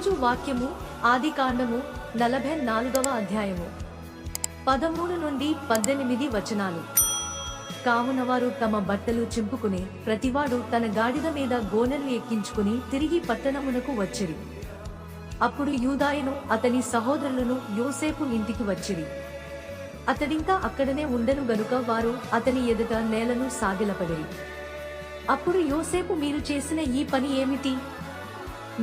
ఈరోజు వాక్యము ఆదికాండము 44వ అధ్యాయము 13 నుండి 18 వచనాలు. కావున వారు తమ బట్టలు చింపుకుని ప్రతివాడు తన గాడిద మీద గోనెలు ఎక్కించుకుని తిరిగి పట్టణమునకు వచ్చిరి. అప్పుడు యూదాయును అతని సహోదరులను యోసేపు ఇంటికి వచ్చిరి. అతడింకా అక్కడనే ఉండను గనుక వారు అతని ఎదుట నేలను సాగిలపడిరి. అప్పుడు యోసేపు, మీరు చేసిన ఈ పని ఏమిటి?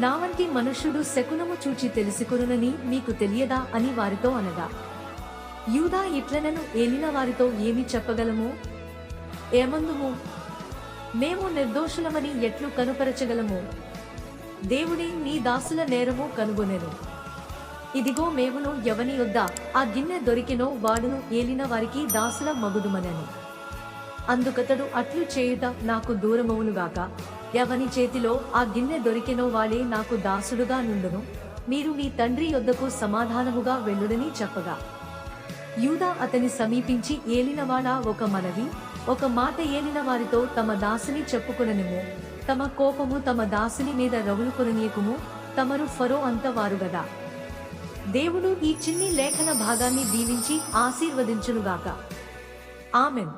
నా వంటి మనుష్యుడు శకునము చూచి తెలుసుకొనునని మీకు తెలియదా అని వారితో అనగా, యూదా ఇట్లనను ఏలిన వారితో ఏమి చెప్పగలము? ఏమందుము? మేము నిర్దోషులమని ఎట్లు కనుపరచగలము? దేవుడే నీ దాసుల నేరము కనుగొనెను. ఇదిగో మేమును ఎవని యొద్ద ఆ గిన్నె దొరికెనో వాడును ఏలిన వారికి దాసుల మగుదుమనెను. అందుకతడు, అట్లు చేయుట నాకు దూరమవునుగాక. ఎవని చేతిలో ఆ గిన్నె దొరికెనో వాడే నాకు దాసుడుగా నుండును. మీరు మీ తండ్రి యొద్దకు సమాధానముగా వెళ్ళుడని చెప్పగా, యూదా అతని సమీపించి, ఏలినవాడా, ఒక మనవి, ఒక మాట ఏలిన వారితో తమ దాసుని చెప్పుకొననిమ్ము. తమ కోపము తమ దాసుని మీద రగులుకొననీయకుము. తమరు ఫరో అంత వారుగదా. దేవుడు ఈ చిన్ని లేఖన భాగాన్ని దీవించి ఆశీర్వదించునుగాక. ఆమెన్.